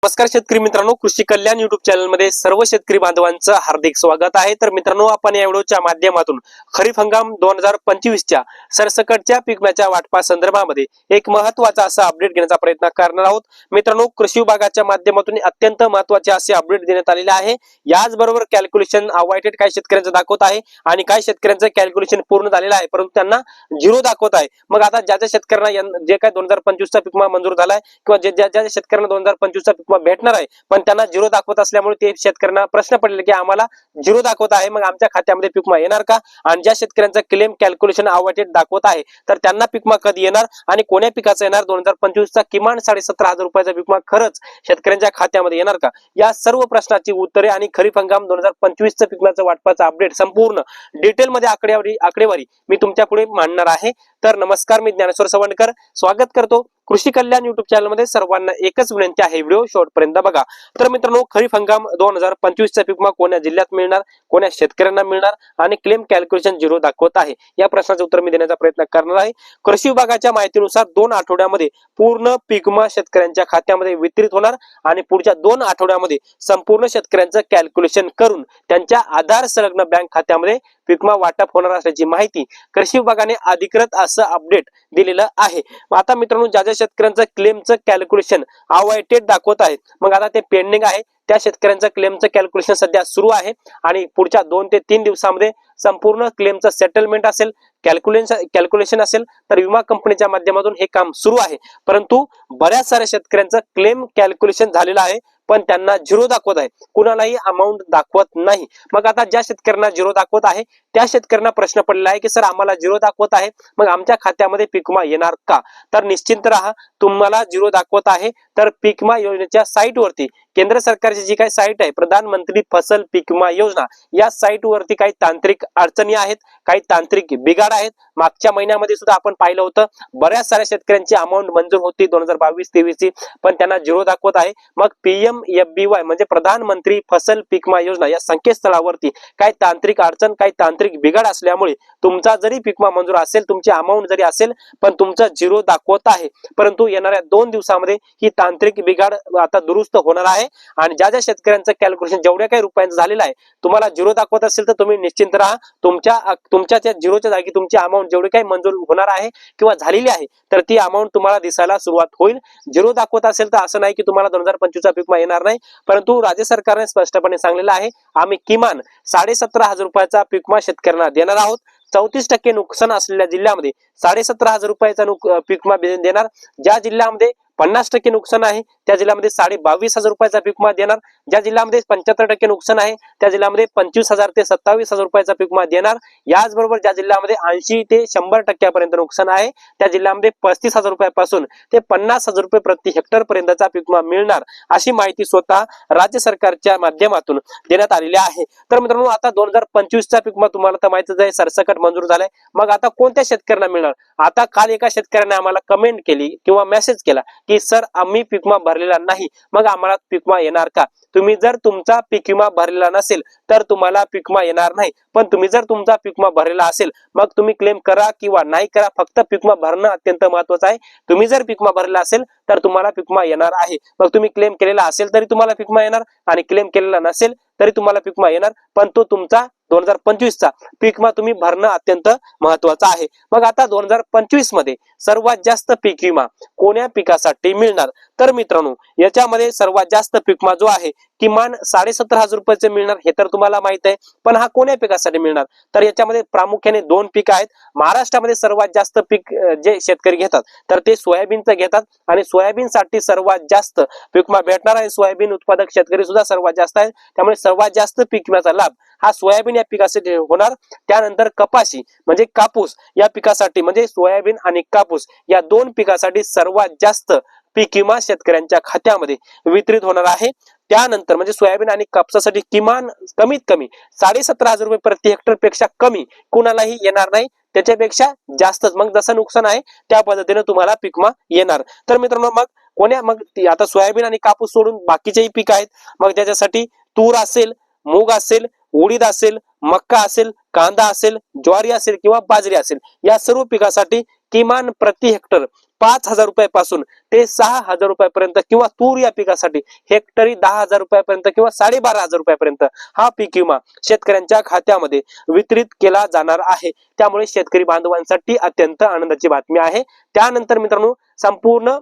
नमस्कार शेतकरी मित्रांनो, कृषी कल्याण युट्यूब चॅनल मध्ये सर्व शेतकरी बांधवांचं हार्दिक स्वागत आहे। तर मित्रांनो, आपण या व्हिडिओच्या माध्यमातून खरीप हंगाम 2025 च्या सरसकटच्या पीक विम्याच्या वाटपा संदर्भामध्ये एक महत्त्वाचा असा अपडेट घेण्याचा प्रयत्न करणार आहोत। मित्रांनो, कृषी विभागाच्या माध्यमातून अत्यंत महत्त्वाचे असे अपडेट देण्यात आलेले आहे। याचबरोबर कॅल्क्युलेशन अवॉइडेड काही शेतकऱ्यांचं दाखवत आहे आणि काही शेतकऱ्यांचं कॅल्क्युलेशन पूर्ण झालेलं आहे, परंतु त्यांना झिरो दाखवत आहे। मग आता ज्या शेतकऱ्यांना जे काही 2025 चा पीक विमा मंजूर झालाय किंवा ज्या शेतकऱ्यांना 2025 चा भेटणार आहे पण त्यांना झिरो दाखवत असल्यामुळे ते शेतकऱ्यांना प्रश्न पडले की आम्हाला झिरो दाखवत आहे, मग आमच्या खात्यामध्ये पीक विमा येणार का? आणि ज्या शेतकऱ्यांचा क्लेम कॅल्क्युलेशन अवॉइडेड दाखवत आहे तर त्यांना पीक विमा कधी येणार आणि कोण्या पिकाचा येणार? 2025 चा किमान 17,500 रुपयाचा पीक विमा खरंच शेतकऱ्यांच्या खात्यामध्ये येणार का? या सर्व प्रश्नाची उत्तरे आणि खरीप हंगाम 2025 चा पीक विम्याचा वाटपाचा अपडेट संपूर्ण डिटेल मध्ये आकडेवारी मी तुमच्या पुढे मांडणार आहे। तर नमस्कार, मी ज्ञानेश्वर सवंडकर स्वागत करतो कृषी कल्याण युट्यूब चॅनल मध्ये। सर्वांना एकच विनंती आहे, व्हिडिओ शेवटपर्यंत बघा। तर मित्रांनो, खरीप हंगाम 2025 चा पीक विमा कोण्या जिल्ह्यात मिळणार, कोण्या शेतकऱ्यांना मिळणार आणि क्लेम कॅल्क्युलेशन झिरो दाखवत आहे, या प्रश्नाचे उत्तर मी देण्याचा प्रयत्न करणार आहे। कृषी विभागाच्या माहितीनुसार 2 आठवड्यामध्ये पूर्ण पीक विमा शेतकऱ्यांच्या खात्यामध्ये वितरित होणार आणि पुढच्या 2 आठवड्यामध्ये संपूर्ण शेतकऱ्यांचं कॅल्क्युलेशन करून त्यांच्या आधार संलग्न बँक खात्यामध्ये पीक विमा वाटप होणार असल्याची माहिती कृषी विभागाने अधिकृत असं अपडेट दिलेलं आहे। आता मित्रांनो, ज्या शेतकऱ्यांचं क्लेमचं कॅल्क्युलेशन अवॉइडेड दाखवत आहेत, मग आता ते पेंडिंग आहे, त्या शेतकऱ्यांचं क्लेमचं कॅल्क्युलेशन सध्या सुरू आहे आणि पुढच्या 2 ते 3 दिवसांमध्ये संपूर्ण क्लेमचं सेटलमेंट असेल, कॅल्क्युलेशन असेल तर विमा कंपनीच्या माध्यमातून हे काम सुरू आहे। परंतु बऱ्याच साऱ्या शेतकऱ्यांचं क्लेम कॅल्क्युलेशन झालेलं आहे पण त्यांना झिरो दाखवत आहे, कुणालाही अमाऊंट दाखवत नाही। मग आता ज्या शेतकऱ्यांना झिरो दाखवत आहे त्या शेतकऱ्यांना प्रश्न पडलेला आहे की सर आम्हाला झिरो दाखवत आहे, मग आमच्या खात्यामध्ये पीक विमा येणार का? तर निश्चिंत राहा, तुम्हाला झिरो दाखवत आहे तर पीक विमा योजनेच्या साईट वरती केंद्र सरकारची जी काही साईट आहे प्रधानमंत्री फसल पीक विमा योजना, या साईट वरती काही तांत्रिक अडचणी आहेत, काही तांत्रिक बिघाड आहेत। मागच्या महिन्यामध्ये सुद्धा आपण पाहिलं होतं, बऱ्याच साऱ्या शेतकऱ्यांची अमाऊंट मंजूर होती 2022-23 ची, पण त्यांना झिरो दाखवत आहे। मग PMFBY म्हणजे प्रधानमंत्री फसल पीक विमा योजना या संकेतस्थळावरती काही तांत्रिक अडचण, काही तांत्रिक बिघाड असल्यामुळे तुमचा जरी पीक विमा मंजूर असेल, तुमची अमाऊंट जरी असेल पण तुमचं झिरो दाखवत आहे। परंतु येणाऱ्या 2 दिवसांमध्ये ही तांत्रिक बिघाड आता दुरुस्त होणार आहे आणि ज्या शेतकऱ्यांचं कॅल्क्युलेशन जेवढ्या काही रुपयांचं झालेलं आहे तुम्हाला झिरो दाखवत असेल तर तुम्ही निश्चिंत राहा, तुमच्या त्या झिरोच्या जागी तुमची अमाऊंट जेवढी काही मंजूर होणार आहे किंवा झालेली आहे तर ती अमाऊंट तुम्हाला दिसायला सुरुवात होईल। झिरो दाखवत असेल तर असं नाही की तुम्हाला 2025 चा पीक विमा येणार नाही, परंतु राज्य सरकारने स्पष्टपणे सांगितलेलं आहे आम्ही किमान 17,500 रुपयाचा पीक विमा शेतकऱ्यांना देणार आहोत। 34% नुकसान असलेल्या जिल्ह्यामध्ये 17,500 रुपयाचा पीक विमा देणार। ज्या जिल्ह्यामध्ये 50% नुकसान आहे त्या जिल्ह्यामध्ये 22,500 रुपयाचा पीक विमा देणार। ज्या जिल्ह्यामध्ये 75% नुकसान आहे त्या जिल्ह्यामध्ये 25,000 ते 27,000 रुपयाचा पीक विमा देणार। याचबरोबर ज्या जिल्ह्यामध्ये 80 ते 100% पर्यंत नुकसान आहे त्या जिल्ह्यामध्ये 35,000 रुपयापासून ते 50,000 रुपये प्रति हेक्टर पर्यंतचा पीक विमा मिळणार, अशी माहिती स्वतः राज्य सरकारच्या माध्यमातून देण्यात आलेली आहे। तर मित्रांनो, आता 2025 चा पीक विमा तुम्हाला तर माहितीच आहे, सरसकट मंजूर झालाय। मग आता कोणत्या शेतकऱ्यांना मिळणार? आता काल एका शेतकऱ्याने आम्हाला कमेंट केली किंवा मेसेज केला की सर आम्ही पीक विमा भरलेला नाही, मग आम्हाला पीक विमा येणार का? तुम्ही जर तुमचा पीक विमा भरलेला नसेल तर तुम्हाला पीक विमा येणार नाही, पण तुम्ही जर तुमचा पीक विमा भरलेला असेल मग तुम्ही क्लेम करा किंवा नाही करा, फक्त पीक विमा भरणं अत्यंत महत्त्वाचं आहे। तुम्ही जर पीक विमा भरलेला असेल तर तुम्हाला पीक विमा येणार आहे। मग तुम्ही क्लेम केलेला असेल तरी तुम्हाला पीक विमा येणार आणि क्लेम केलेला नसेल तरी तुम्हाला पीक विमा येणार, पण तो तुमचा 2025 चा पीक विमा तुम्ही भरणं अत्यंत महत्त्वाचं आहे। मग आता 2025 मध्ये सर्वात जास्त पीक विमा कोण्या पिकासाठी मिळणार? तर मित्रांनो, याच्यामध्ये सर्वात जास्त पीक विमा जो आहे किमान 17,500 रुपयाचे मिळणार हे तर तुम्हाला माहित आहे, पण हा कोण्या पिकासाठी मिळणार? तर याच्यामध्ये प्रामुख्याने 2 पीक आहेत। महाराष्ट्रामध्ये सर्वात जास्त पीक जे शेतकरी घेतात तर ते सोयाबीनचं घेतात आणि सोयाबीनसाठी सर्वात जास्त पीक विमा भेटणार आहे। सोयाबीन उत्पादक शेतकरी सुद्धा सर्वात जास्त आहेत, त्यामुळे सर्वात जास्त पीक विम्याचा लाभ हा सोयाबीन या पिकासाठी होणार। त्यानंतर कपाशी म्हणजे कापूस या पिकासाठी, म्हणजे सोयाबीन आणि कापूस या 2 पिकासाठी सर्वात जास्त पीक विमा शेतकऱ्यांच्या खात्यामध्ये वितरित होणार आहे। त्यानंतर म्हणजे सोयाबीन आणि कापसासाठी किमान कमीत कमी 17,500 रुपये प्रति हेक्टर पेक्षा कमी कुणालाही येणार नाही, त्याच्यापेक्षा जास्तच मग जसं नुकसान आहे त्या पद्धतीने तुम्हाला पीक विमा येणार। तर मित्रांनो, मग आता सोयाबीन आणि कापूस सोडून बाकीचेही पीक आहेत, मग त्याच्यासाठी तूर असेल, मूग असेल, उडीद असेल, मक्का असेल, कांदा असेल, ज्वारी असेल किंवा बाजरी असेल, या सर्व पिकासाठी किमान प्रति हेक्टर 5,000 रुपयापासून ते 6,000 रुपयापर्यंत किंवा तूर या पिकासाठी हेक्टरी 10,000 रुपयापर्यंत किंवा 12,500 रुपयापर्यंत हा पीक विमा शेतकऱ्यांच्या खात्यामध्ये वितरित केला जाणार आहे. त्यामुळे शेतकरी बांधवांसाठी अत्यंत आनंदाची बातमी आहे. त्यानंतर मित्रांनो, संपूर्ण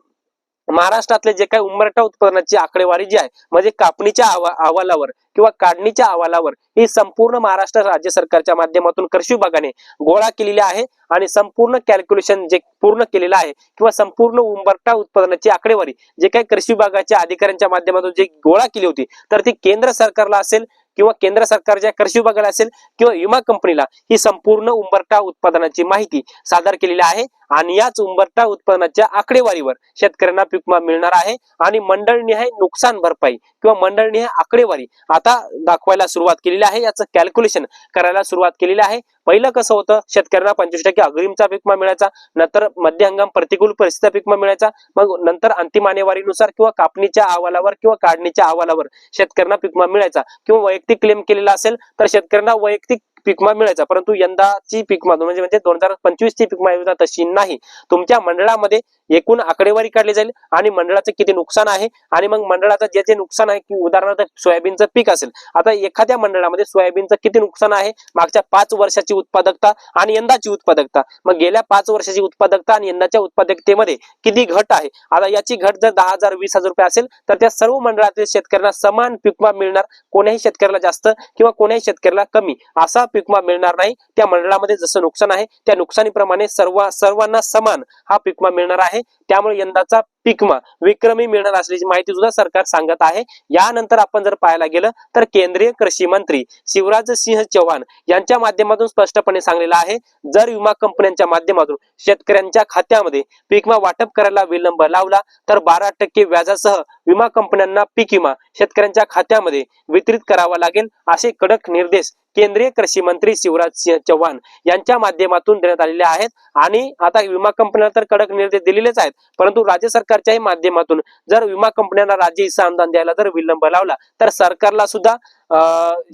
महाराष्ट्रातले जे काही उंबरठा उत्पादनाची आकडेवारी जी आहे, म्हणजे कापणीच्या अहवालावर किंवा काढणीच्या अहवालावर ही संपूर्ण महाराष्ट्र राज्य सरकारच्या माध्यमातून कृषी विभागाने गोळा केलेली आहे आणि संपूर्ण कॅल्क्युलेशन जे पूर्ण केलेलं आहे किंवा संपूर्ण उंबरठा उत्पादनाची आकडेवारी जे काही कृषी विभागाच्या अधिकाऱ्यांच्या माध्यमातून जे गोळा केली होती, तर ती केंद्र सरकारला असेल किंवा केंद्र सरकारच्या कृषी विभागाला असेल किंवा विमा कंपनीला ही संपूर्ण उंबरठा उत्पादनाची माहिती सादर केलेली आहे आणि याच उंबरठा उत्पादनाच्या आकडेवारीवर शेतकऱ्यांना पीक विमा मिळणार आहे आणि मंडळनिहाय नुकसान भरपाई किंवा मंडळनिहाय आकडेवारी आता दाखवायला सुरुवात केलेली आहे. याचं कॅल्क्युलेशन करायला सुरुवात केलेली आहे. पहिलं कसं होतं, शेतकऱ्यांना 25% अग्रिमचा पीक विमा मिळायचा, नंतर मध्य हंगाम प्रतिकूल परिस्थितीचा पीक विमा मिळायचा, मग नंतर अंतिम आणेवारीनुसार किंवा कापणीच्या अहवालावर किंवा काढणीच्या अहवालावर शेतकऱ्यांना पीक विमा मिळायचा किंवा वैयक्तिक क्लेम केलेला असेल तर शेतकऱ्यांना वैयक्तिक पीक विमा मिळायचा. परंतु यंदाची पीक विमा म्हणजे 2025 ची पीक विमा योजना तशी नाही. तुमच्या मंडळामध्ये एकूण आकडेवारी काढली जाईल आणि मंडळाचं किती नुकसान आहे आणि मग मंडळाचं जे जे नुकसान आहे, की उदाहरणार्थ सोयाबीनचं पीक असेल, आता एखाद्या मंडळामध्ये सोयाबीनचं किती नुकसान आहे, मागच्या 5 वर्षाची उत्पादकता आणि यंदाची उत्पादकता, मग गेल्या 5 वर्षाची उत्पादकता आणि यंदाच्या उत्पादकतेमध्ये किती घट आहे. आता याची घट जर 10,000 20,000 रुपये असेल तर त्या सर्व मंडळातील शेतकऱ्यांना समान पीक विमा मिळणार. कोण्याही शेतकऱ्याला जास्त किंवा कोण्याही शेतकऱ्याला कमी असा पीक विमा मिळणार नाही. त्या मंडळामध्ये जसं नुकसान आहे त्या नुकसानीप्रमाणे सर्वांना समान हा पीक विमा मिळणार आहे. त्यामुळे यंदाचा पीक विमा विक्रमी मिळणार असल्याची माहिती सुद्धा सरकार सांगत आहे. यानंतर आपण जर पाहायला गेलं तर केंद्रीय कृषी मंत्री शिवराज सिंह चौहान यांच्या माध्यमातून स्पष्टपणे सांगलेलं आहे, जर विमा कंपन्यांच्या माध्यमातून शेतकऱ्यांच्या खात्यामध्ये पीक विमा वाटप करायला विलंब लावला तर 12% व्याजासह विमा कंपन्यांना पीक विमा शेतकऱ्यांच्या खात्यामध्ये वितरित करावा लागेल, असे कडक निर्देश केंद्रीय कृषी मंत्री शिवराज सिंह चौहान यांच्या माध्यमातून देण्यात आलेले आहेत. आणि आता विमा कंपन्यांना तर कडक निर्देश दिलेलेच आहेत, परंतु राज्य सरकारच्याही माध्यमातून जर विमा कंपन्यांना राज्य हिस्सा अनुदान द्यायला जर विलंब लावला तर सरकारला सुद्धा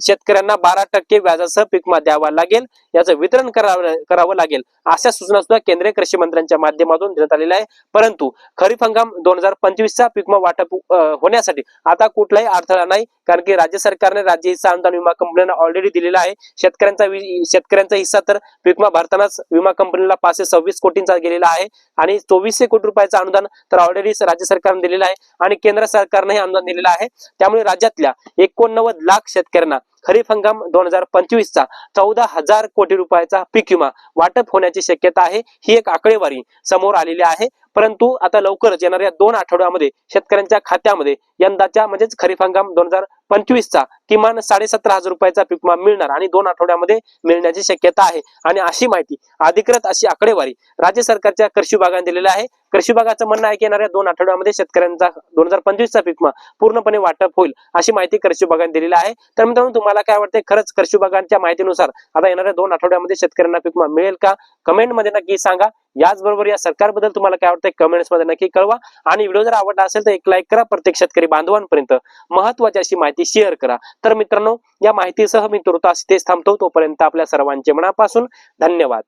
शेतकऱ्यांना 12% व्याजासह पीक विमा द्यावा लागेल, याचं वितरण करावं लागेल, अशा सूचना सुद्धा केंद्रीय कृषी मंत्र्यांच्या माध्यमातून देण्यात आलेल्या आहे. परंतु खरीप हंगाम 2025 चा पीक विमा वाटप होण्यासाठी आता कुठलाही अडथळा नाही, कारण की राज्य सरकारने राज्य हिस्सा अनुदान विमा कंपन्यांना ऑलरेडी दिलेला आहे. शेतकऱ्यांचा हिस्सा तर पीक विमा भरतानाच विमा कंपनीला 526 कोटींचा गेलेला आहे आणि 2400 कोटी रुपयाचं अनुदान तर ऑलरेडी राज्य सरकारने दिलेलं आहे आणि केंद्र सरकारने अनुदान दिलेलं आहे. त्यामुळे राज्यातल्या 89 लाख शेतकऱ्यांना खरीप हंगाम 2025 चा 14,000 कोटी रुपयाचा पीक विमा वाटप होण्याची शक्यता आहे. ही एक आकडेवारी समोर आलेली आहे. परंतु आता लवकरच येणाऱ्या 2 आठवड्यामध्ये शेतकऱ्यांच्या खात्यामध्ये यंदाच्या म्हणजेच खरीप हंगाम 2025 चा किमान 17,500 रुपयाचा पीक विमा मिळणार आणि 2 आठवड्यामध्ये मिळण्याची शक्यता आहे. आणि अशी माहिती अधिकृत अशी आकडेवारी राज्य सरकारच्या कृषी विभागाने दिलेली आहे. कृषी विभागाचं म्हणणं आहे की येणाऱ्या 2 आठवड्यामध्ये शेतकऱ्यांचा 2025 चा पीक विमा पूर्णपणे वाटप होईल, अशी माहिती कृषी विभागाने दिलेली आहे. तर मित्रांनो, तुम्हाला काय वाटतंय, खरंच कृषी विभागाच्या माहितीनुसार आता येणाऱ्या 2 आठवड्यामध्ये शेतकऱ्यांना पीक विमा मिळेल का? कमेंट मध्ये नक्की सांगा. याचबरोबर या सरकारबद्दल तुम्हाला काय वाटतंय कमेंट्स मध्ये नक्की कळवा आणि व्हिडिओ जर आवडला असेल तर एक लाईक करा. प्रत्येक शेतकरी बांधवांपर्यंत महत्त्वाची अशी माहिती शेअर करा. तर मित्रांनो, या माहितीसह मी तुर्तास इथेच थांबतो. तोपर्यंत आपल्या सर्वांचे मनापासून धन्यवाद.